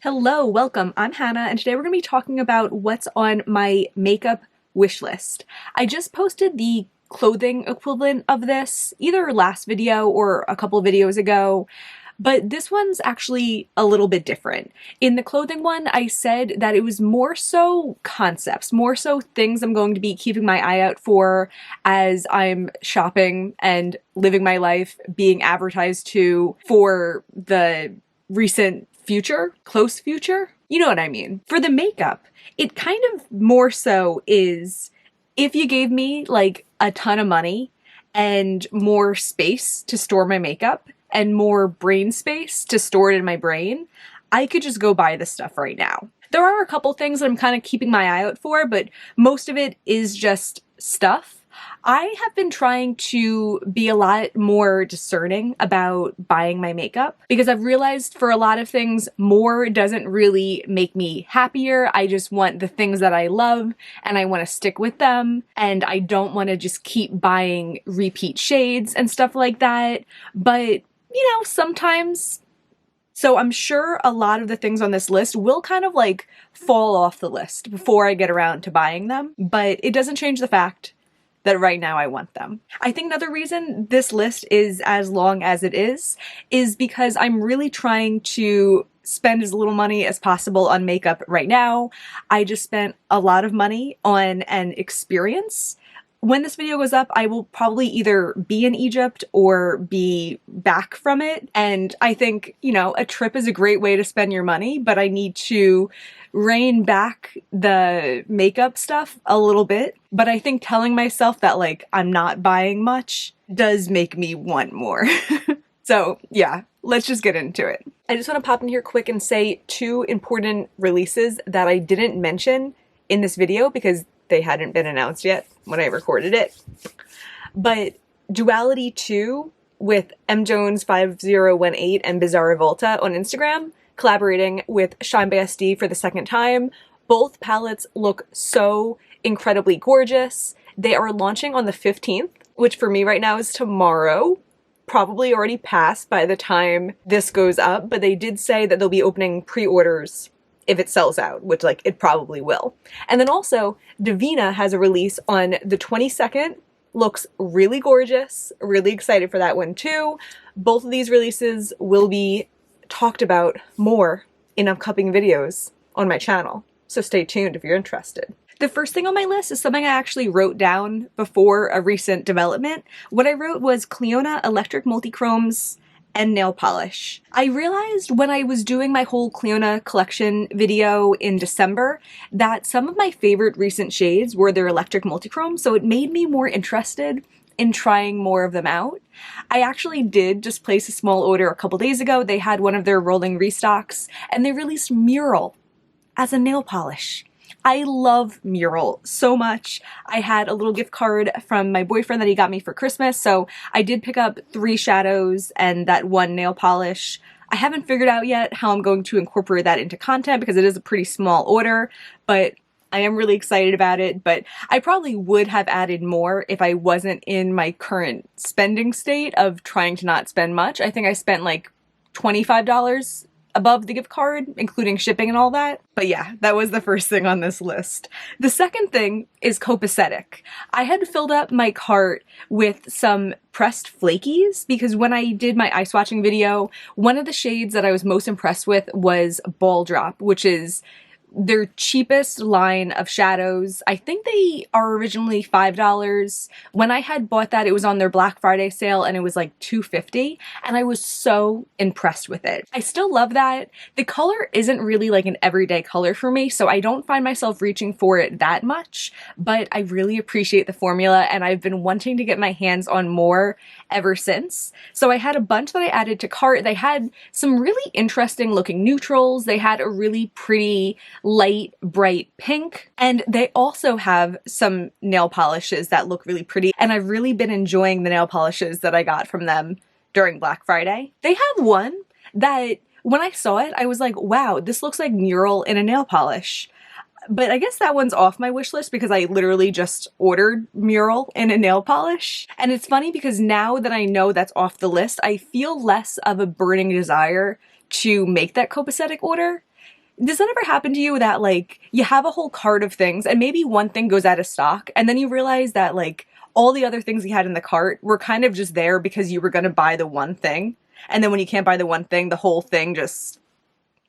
Hello, welcome. I'm Hannah, and today we're going to be talking about what's on my makeup wish list. I just posted the clothing equivalent of this, either last video or a couple videos ago, but this one's actually a little bit different. In the clothing one, I said that it was more so concepts, more so things I'm going to be keeping my eye out for as I'm shopping and living my life, being advertised to for the recent future, close future. You know what I mean. For the makeup, it kind of more so is if you gave me like a ton of money and more space to store my makeup and more brain space to store it in my brain, I could just go buy this stuff right now. There are a couple things that I'm kind of keeping my eye out for, but most of it is just stuff. I have been trying to be a lot more discerning about buying my makeup because I've realized for a lot of things, more doesn't really make me happier. I just want the things that I love and I want to stick with them, and I don't want to just keep buying repeat shades and stuff like that. But, you know, sometimes... So I'm sure a lot of the things on this list will kind of like fall off the list before I get around to buying them, but it doesn't change the fact that right now I want them. I think another reason this list is as long as it is because I'm really trying to spend as little money as possible on makeup right now. I just spent a lot of money on an experience. When this video goes up, I will probably either be in Egypt or be back from it. And I think, you know, a trip is a great way to spend your money, but I need to rein back the makeup stuff a little bit. But I think telling myself that like I'm not buying much does make me want more. So yeah, let's just get into it. I just want to pop in here quick and say two important releases that I didn't mention in this video because they hadn't been announced yet when I recorded it. But Duality 2 with mjones5018 and Bizarre Volta on Instagram, collaborating with Shine by SD for the second time. Both palettes look so incredibly gorgeous. They are launching on the 15th, which for me right now is tomorrow. Probably already passed by the time this goes up, but they did say that they'll be opening pre-orders if it sells out, which like it probably will. And then also Devinah has a release on the 22nd. Looks really gorgeous. Really excited for that one too. Both of these releases will be talked about more in upcoming videos on my channel, so stay tuned if you're interested. The first thing on my list is something I actually wrote down before a recent development. What I wrote was Cliona Electric Multichromes and nail polish. I realized when I was doing my whole Cliona collection video in December that some of my favorite recent shades were their electric multichrome, so it made me more interested in trying more of them out. I actually did just place a small order a couple days ago. They had one of their rolling restocks and they released Mural as a nail polish. I love Mural so much. I had a little gift card from my boyfriend that he got me for Christmas, so I did pick up 3 shadows and that one nail polish. I haven't figured out yet how I'm going to incorporate that into content because it is a pretty small order, but I am really excited about it. But I probably would have added more if I wasn't in my current spending state of trying to not spend much. I think I spent like $25 above the gift card, including shipping and all that. But yeah, that was the first thing on this list. The second thing is Copacetic. I had filled up my cart with some pressed flakies because when I did my eye swatching video, one of the shades that I was most impressed with was Ball Drop, which is their cheapest line of shadows. I think they are originally $5. When I had bought that, it was on their Black Friday sale and it was like $2.50, and I was so impressed with it. I still love that. The color isn't really like an everyday color for me, so I don't find myself reaching for it that much, but I really appreciate the formula and I've been wanting to get my hands on more ever since. So I had a bunch that I added to cart. They had some really interesting looking neutrals. They had a really pretty light, bright pink. And they also have some nail polishes that look really pretty. And I've really been enjoying the nail polishes that I got from them during Black Friday. They have one that when I saw it, I was like, wow, this looks like Mural in a nail polish. But I guess that one's off my wish list because I literally just ordered Mural in a nail polish. And it's funny because now that I know that's off the list, I feel less of a burning desire to make that Copacetic order. Does that ever happen to you that like you have a whole cart of things and maybe one thing goes out of stock and then you realize that like all the other things you had in the cart were kind of just there because you were going to buy the one thing. And then when you can't buy the one thing, the whole thing just,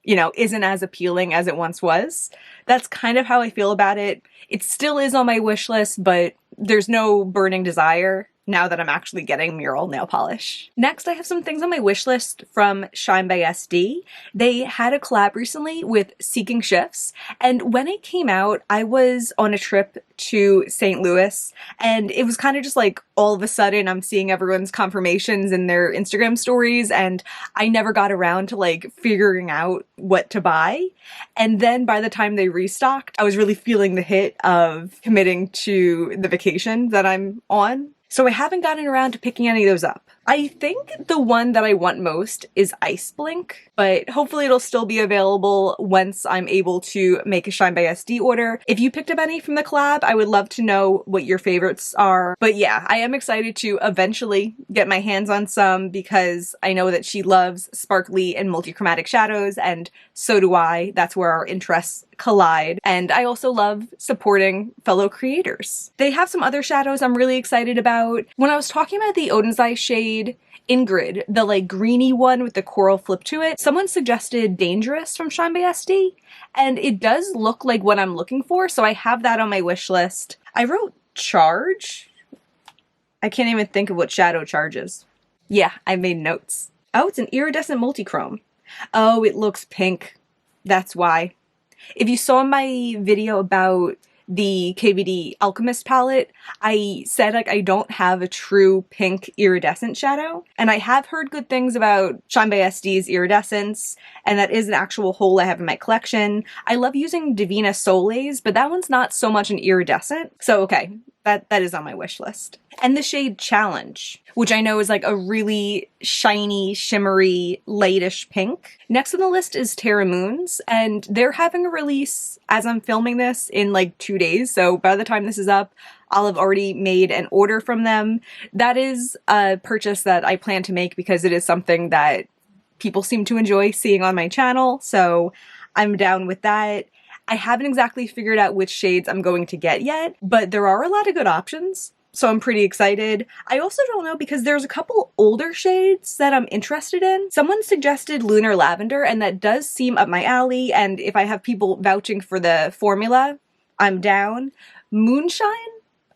you know, isn't as appealing as it once was. That's kind of how I feel about it. It still is on my wish list, but there's no burning desire now that I'm actually getting mural nail polish. Next, I have some things on my wish list from Shine by SD. They had a collab recently with Seeking Shifts, and when it came out, I was on a trip to St. Louis, and it was kind of just like all of a sudden I'm seeing everyone's confirmations in their Instagram stories, and I never got around to like figuring out what to buy. And then by the time they restocked, I was really feeling the hit of committing to the vacation that I'm on. So I haven't gotten around to picking any of those up. I think the one that I want most is Ice Blink, but hopefully it'll still be available once I'm able to make a Shine by SD order. If you picked up any from the collab, I would love to know what your favorites are. But yeah, I am excited to eventually get my hands on some because I know that she loves sparkly and multichromatic shadows, and so do I. That's where our interests collide. And I also love supporting fellow creators. They have some other shadows I'm really excited about. When I was talking about the Odin's Eye shade Ingrid, the like greeny one with the coral flip to it, someone suggested Dangerous from Shine by SD, and it does look like what I'm looking for, so I have that on my wish list. I wrote Charge. I can't even think of what shadow Charge is. Yeah, I made notes. Oh, it's an iridescent multichrome. Oh, it looks pink. That's why. If you saw my video about the KVD Alchemist palette, I said like I don't have a true pink iridescent shadow, and I have heard good things about Shine by SD's iridescence, and that is an actual hole I have in my collection. I love using Devinah Soleils, but that one's not so much an iridescent, so okay, that is on my wish list. And the shade Challenge, which I know is like a really shiny, shimmery, lightish pink. Next on the list is Terra Moons, and they're having a release as I'm filming this in like 2 days, so by the time this is up, I'll have already made an order from them. That is a purchase that I plan to make because it is something that people seem to enjoy seeing on my channel, so I'm down with that. I haven't exactly figured out which shades I'm going to get yet, but there are a lot of good options, so I'm pretty excited. I also don't know because there's a couple older shades that I'm interested in. Someone suggested Lunar Lavender, and that does seem up my alley, and if I have people vouching for the formula, I'm down. Moonshine?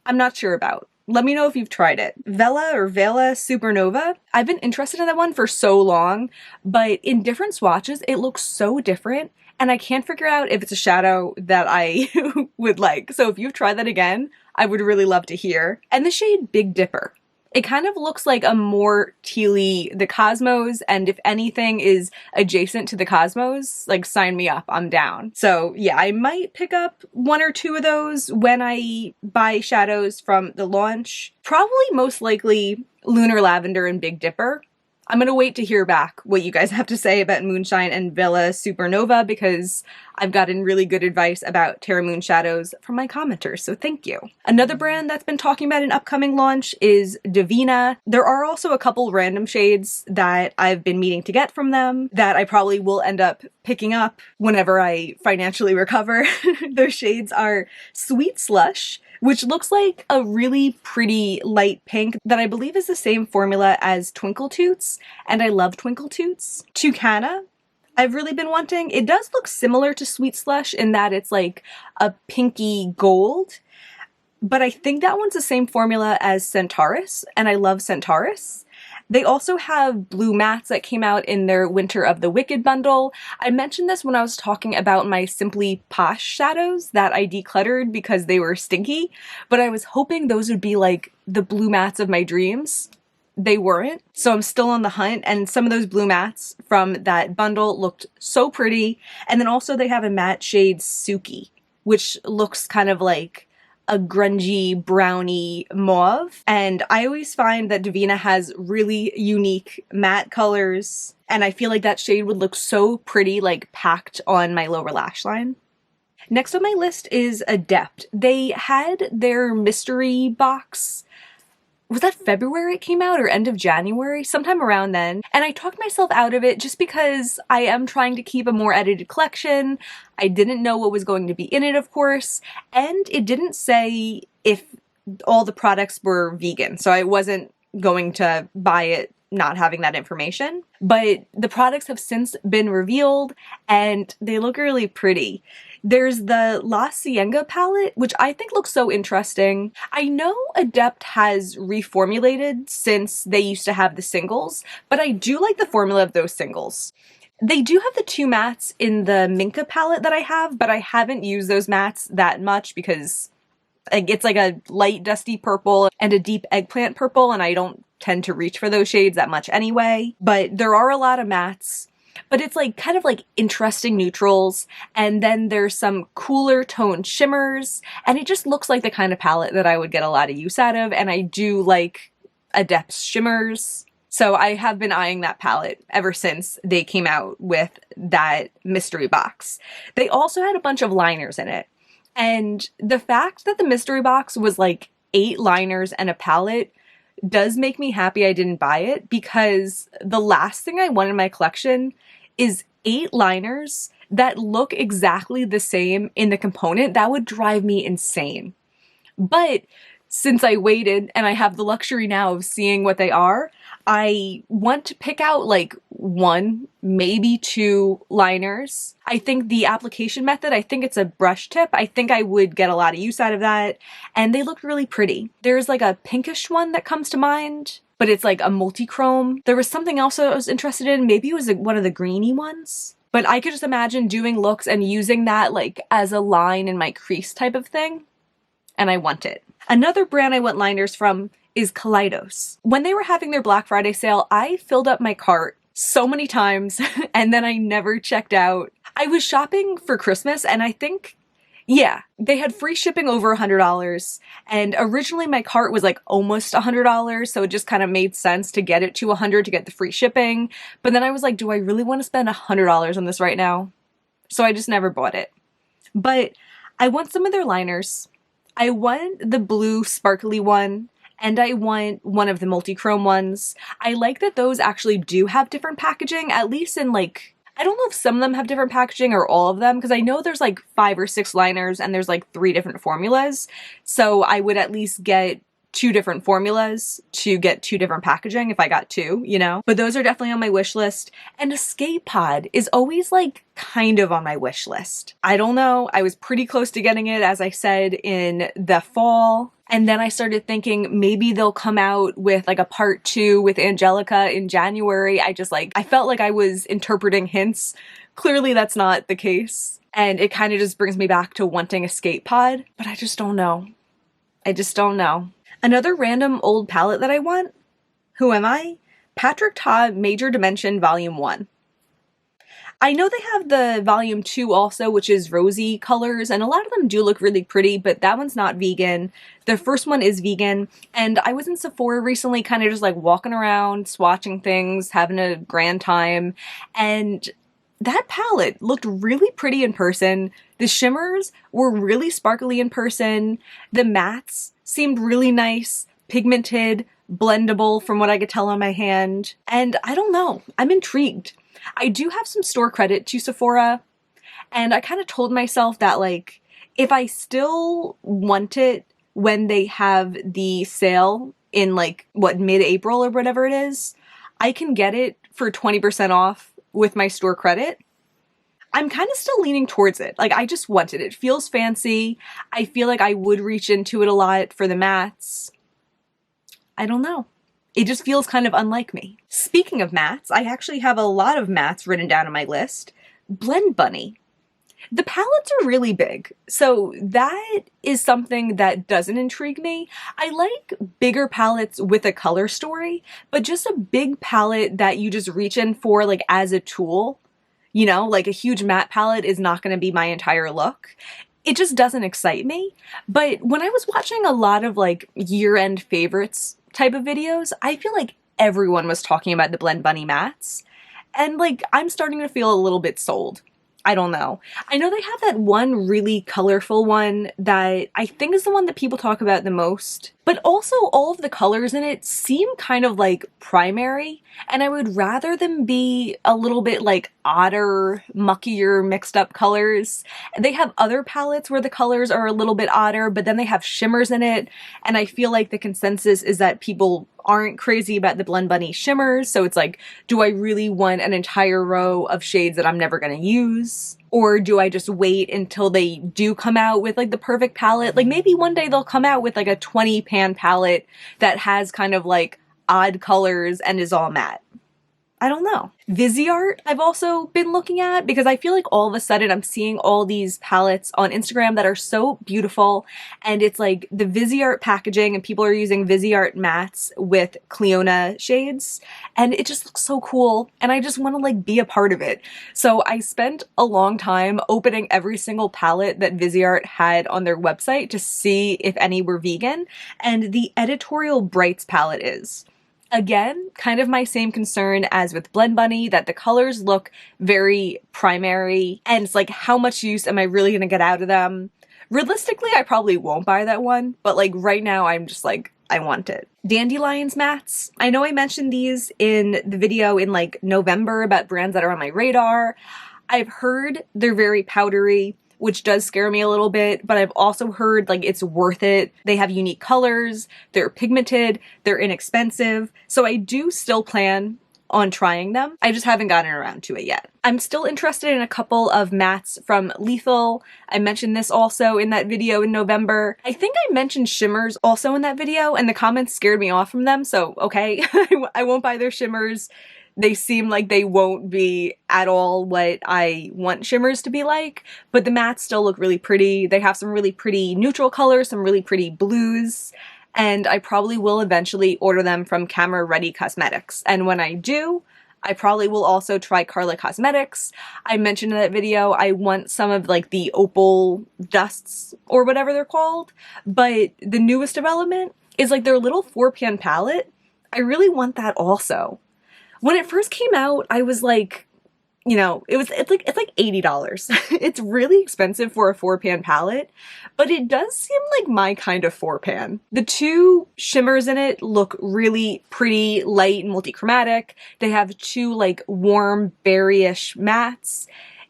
I'm not sure about. Let me know if you've tried it. Vela Supernova. I've been interested in that one for so long, but in different swatches, it looks so different, and I can't figure out if it's a shadow that I would like. So if you've tried that again, I would really love to hear. And the shade Big Dipper. It kind of looks like a more tealy The Cosmos, and if anything is adjacent to The Cosmos, like sign me up, I'm down. So yeah, I might pick up 1 or 2 of those when I buy shadows from the launch. Probably most likely Lunar Lavender and Big Dipper. I'm gonna wait to hear back what you guys have to say about Moonshine and Vela Supernova because I've gotten really good advice about Terra Moon shadows from my commenters, so thank you. Another brand that's been talking about an upcoming launch is Devinah. There are also a couple random shades that I've been meaning to get from them that I probably will end up picking up whenever I financially recover. Those shades are Sweet Slush, which looks like a really pretty light pink that I believe is the same formula as Twinkle Toots, and I love Twinkle Toots. Tucana, I've really been wanting. It does look similar to Sweet Slush in that it's like a pinky gold, but I think that one's the same formula as Centaurus, and I love Centaurus. They also have blue mattes that came out in their Winter of the Wicked bundle. I mentioned this when I was talking about my Simply Posh shadows that I decluttered because they were stinky, but I was hoping those would be like the blue mattes of my dreams. They weren't, so I'm still on the hunt, and some of those blue mattes from that bundle looked so pretty. And then also they have a matte shade Suki, which looks kind of like a grungy browny mauve, and I always find that Devinah has really unique matte colors, and I feel like that shade would look so pretty like packed on my lower lash line. Next on my list is Adept. They had their mystery box was that February it came out or end of January? Sometime around then. And I talked myself out of it just because I am trying to keep a more edited collection. I didn't know what was going to be in it, of course. And it didn't say if all the products were vegan. So I wasn't going to buy it not having that information. But the products have since been revealed and they look really pretty. There's the La Cienga palette, which I think looks so interesting. I know Adept has reformulated since they used to have the singles, but I do like the formula of those singles. They do have the two mattes in the Minka palette that I have, but I haven't used those mattes that much because it's like a light dusty purple and a deep eggplant purple, and I don't tend to reach for those shades that much anyway. But there are a lot of mattes. But it's like kind of like interesting neutrals, and then there's some cooler toned shimmers, and it just looks like the kind of palette that I would get a lot of use out of, and I do like Adept's shimmers. So I have been eyeing that palette ever since they came out with that mystery box. They also had a bunch of liners in it, and the fact that the mystery box was like 8 liners and a palette does make me happy I didn't buy it, because the last thing I want in my collection is 8 liners that look exactly the same in the component. That would drive me insane. But since I waited and I have the luxury now of seeing what they are, I want to pick out like 1, maybe 2 liners. I think the application method, I think it's a brush tip. I think I would get a lot of use out of that. And they look really pretty. There's like a pinkish one that comes to mind, but it's like a multi-chrome. There was something else I was interested in. Maybe it was like one of the greeny ones. But I could just imagine doing looks and using that like as a line in my crease type of thing. And I want it. Another brand I want liners from is Kaleidos. When they were having their Black Friday sale, I filled up my cart so many times and then I never checked out. I was shopping for Christmas and I think, yeah, they had free shipping over $100, and originally my cart was like almost $100, so it just kind of made sense to get it to $100 to get the free shipping. But then I was like, do I really want to spend $100 on this right now? So I just never bought it. But I want some of their liners. I want the blue sparkly one, and I want one of the multi-chrome ones. I like that those actually do have different packaging, at least in like, I don't know if some of them have different packaging or all of them, because I know there's like 5 or 6 liners and there's like 3 different formulas. So I would at least get 2 different formulas to get 2 different packaging if I got 2, you know? But those are definitely on my wish list. And Escape Pod is always like kind of on my wish list. I don't know. I was pretty close to getting it, as I said, in the fall. And then I started thinking maybe they'll come out with like a part 2 with Angelica in January. I felt like I was interpreting hints. Clearly that's not the case. And it kind of just brings me back to wanting Escape Pod, but I just don't know. I just don't know. Another random old palette that I want? Who am I? Patrick Ta Major Dimension Volume 1. I know they have the Volume 2 also, which is rosy colors, and a lot of them do look really pretty, but that one's not vegan. The first one is vegan, and I was in Sephora recently kind of just like walking around, swatching things, having a grand time, and that palette looked really pretty in person. The shimmers were really sparkly in person. The mattes seemed really nice, pigmented, blendable from what I could tell on my hand. And I don't know, I'm intrigued. I do have some store credit to Sephora, and I kind of told myself that like, if I still want it when they have the sale in like, what, mid-April or whatever it is, I can get it for 20% off with my store credit. I'm kind of still leaning towards it. Like, I just want it. It feels fancy. I feel like I would reach into it a lot for the mattes. I don't know. It just feels kind of unlike me. Speaking of mattes, I actually have a lot of mattes written down on my list. Blend Bunny. The palettes are really big, so that is something that doesn't intrigue me. I like bigger palettes with a color story, but just a big palette that you just reach in for like as a tool, you know, like a huge matte palette is not going to be my entire look. It just doesn't excite me. But when I was watching a lot of like year-end favorites type of videos, I feel like everyone was talking about the Blend Bunny mattes, and like I'm starting to feel a little bit sold. I don't know. I know they have that one really colorful one that I think is the one that people talk about the most, but also all of the colors in it seem kind of like primary, and I would rather them be a little bit like odder, muckier, mixed up colors. They have other palettes where the colors are a little bit odder, but then they have shimmers in it, and I feel like the consensus is that people aren't crazy about the Blend Bunny shimmers, so it's like, do I really want an entire row of shades that I'm never gonna use? Or do I just wait until they do come out with like the perfect palette? Like maybe one day they'll come out with like a 20 pan palette that has kind of like odd colors and is all matte. I don't know. Viseart I've also been looking at because I feel like all of a sudden I'm seeing all these palettes on Instagram that are so beautiful, and it's like the Viseart packaging and people are using Viseart mattes with Cliona shades, and it just looks so cool and I just want to like be a part of it. So I spent a long time opening every single palette that Viseart had on their website to see if any were vegan, and the Editorial Brights palette is. Again, kind of my same concern as with Blend Bunny, that the colors look very primary, and it's like, how much use am I really gonna get out of them? Realistically, I probably won't buy that one, but like right now I'm just like, I want it. Dandelions mats. I know I mentioned these in the video in like November about brands that are on my radar. I've heard they're very powdery, which does scare me a little bit, but I've also heard like it's worth it. They have unique colors, they're pigmented, they're inexpensive, so I do still plan on trying them. I just haven't gotten around to it yet. I'm still interested in a couple of mattes from Lethal. I mentioned this also in that video in November. I think I mentioned shimmers also in that video, and the comments scared me off from them, so okay, I won't buy their shimmers. They seem like they won't be at all what I want shimmers to be like, but the mattes still look really pretty. They have some really pretty neutral colors, some really pretty blues, and I probably will eventually order them from Camera Ready Cosmetics. And when I do, I probably will also try Carla Cosmetics. I mentioned in that video I want some of like the opal dusts or whatever they're called, but the newest development is like their little 4-pan palette. I really want that also. When it first came out, I was like, you know, it's like $80. It's really expensive for a 4-pan palette, but it does seem like my kind of 4-pan. The two shimmers in it look really pretty light and multichromatic. They have two like warm berryish mattes.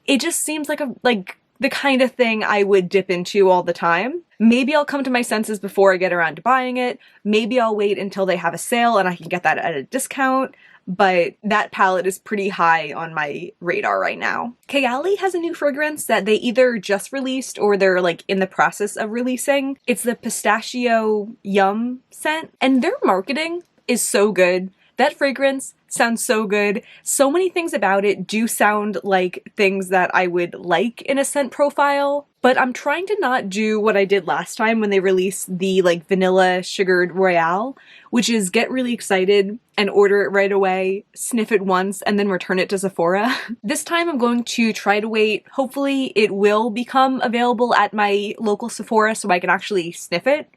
It just seems like the kind of thing I would dip into all the time. Maybe I'll come to my senses before I get around to buying it. Maybe I'll wait until they have a sale and I can get that at a discount. But that palette is pretty high on my radar right now. Kayali has a new fragrance that they either just released or they're like in the process of releasing. It's the Pistachio Yum scent, and their marketing is so good. That fragrance sounds so good. So many things about it do sound like things that I would like in a scent profile, but I'm trying to not do what I did last time when they released the like vanilla sugared Royale, which is get really excited and order it right away, sniff it once, and then return it to Sephora. This time I'm going to try to wait. Hopefully it will become available at my local Sephora so I can actually sniff it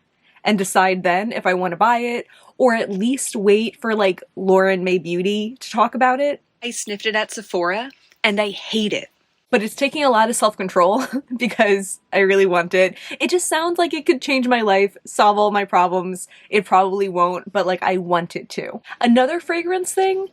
and decide then if I want to buy it, or at least wait for like Lauren May Beauty to talk about it. I sniffed it at Sephora and I hate it. But it's taking a lot of self-control because I really want it. It just sounds like it could change my life, solve all my problems. It probably won't, but like I want it to. Another fragrance thing,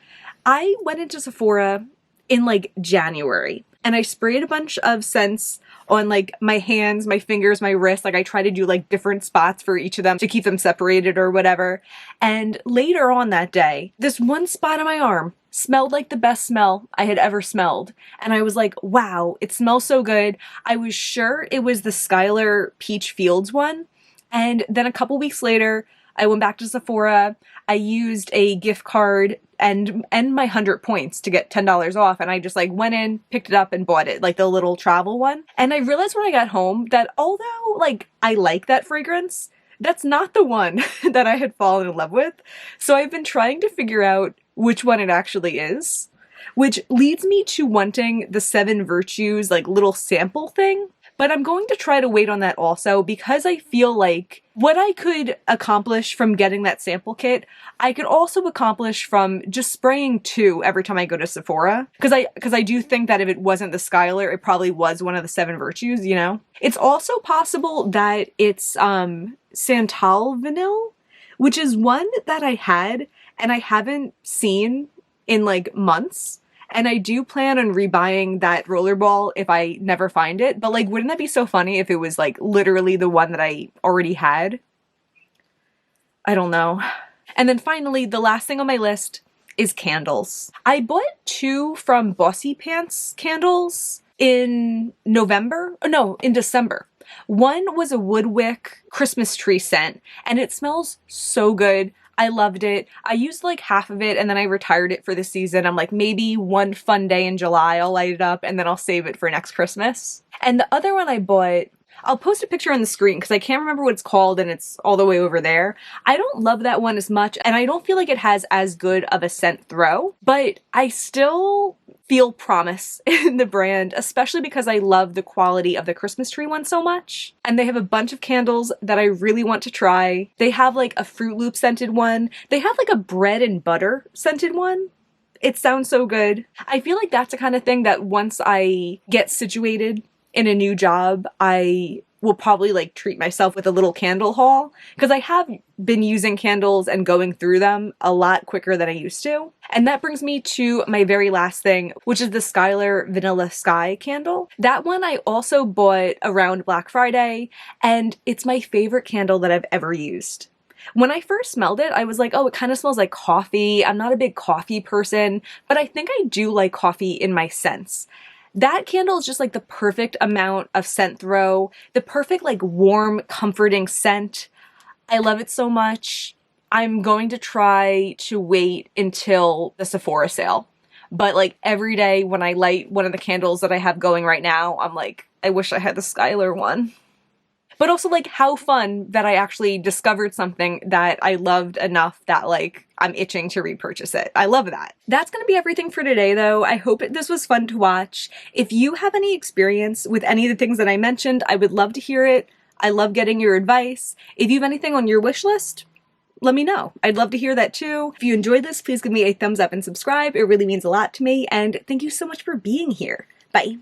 I went into Sephora in like January and I sprayed a bunch of scents on like my hands, my fingers, my wrists. Like I try to do like different spots for each of them to keep them separated or whatever. And later on that day, this one spot on my arm smelled like the best smell I had ever smelled. And I was like, wow, it smells so good. I was sure it was the Skylar Peach Fields one. And then a couple weeks later, I went back to Sephora. I used a gift card and my 100 points to get $10 off. And I just like went in, picked it up and bought it, like the little travel one. And I realized when I got home that although like I like that fragrance, that's not the one that I had fallen in love with. So I've been trying to figure out which one it actually is, which leads me to wanting the 7 Virtues like little sample thing. But I'm going to try to wait on that also because I feel like what I could accomplish from getting that sample kit, I could also accomplish from just spraying 2 every time I go to Sephora. Because I do think that if it wasn't the Skylar, it probably was one of the 7 Virtues, you know? It's also possible that it's Santal Vanille, which is one that I had and I haven't seen in like months. And I do plan on rebuying that rollerball if I never find it. But like, wouldn't that be so funny if it was like literally the one that I already had? I don't know. And then finally, the last thing on my list is candles. I bought 2 from Bossy Pants candles in December. One was a Woodwick Christmas tree scent, and it smells so good. I loved it. I used like half of it and then I retired it for the season. I'm like, maybe one fun day in July I'll light it up and then I'll save it for next Christmas. And the other one I bought, I'll post a picture on the screen because I can't remember what it's called and it's all the way over there. I don't love that one as much and I don't feel like it has as good of a scent throw, but I still feel promise in the brand, especially because I love the quality of the Christmas tree one so much. And they have a bunch of candles that I really want to try. They have like a Fruit Loop scented one. They have like a bread and butter scented one. It sounds so good. I feel like that's the kind of thing that once I get situated in a new job, I will probably like treat myself with a little candle haul because I have been using candles and going through them a lot quicker than I used to. And that brings me to my very last thing, which is the Skylar Vanilla Sky candle. That one I also bought around Black Friday, and it's my favorite candle that I've ever used. When I first smelled it, I was like, oh, it kind of smells like coffee. I'm not a big coffee person, but I think I do like coffee in my scents. That candle is just like the perfect amount of scent throw, the perfect like warm, comforting scent. I love it so much. I'm going to try to wait until the Sephora sale. But like every day when I light one of the candles that I have going right now, I'm like, I wish I had the Skylar one. But also like how fun that I actually discovered something that I loved enough that like I'm itching to repurchase it. I love that. That's gonna be everything for today though. I hope this was fun to watch. If you have any experience with any of the things that I mentioned, I would love to hear it. I love getting your advice. If you have anything on your wish list, let me know. I'd love to hear that too. If you enjoyed this, please give me a thumbs up and subscribe. It really means a lot to me. And thank you so much for being here. Bye.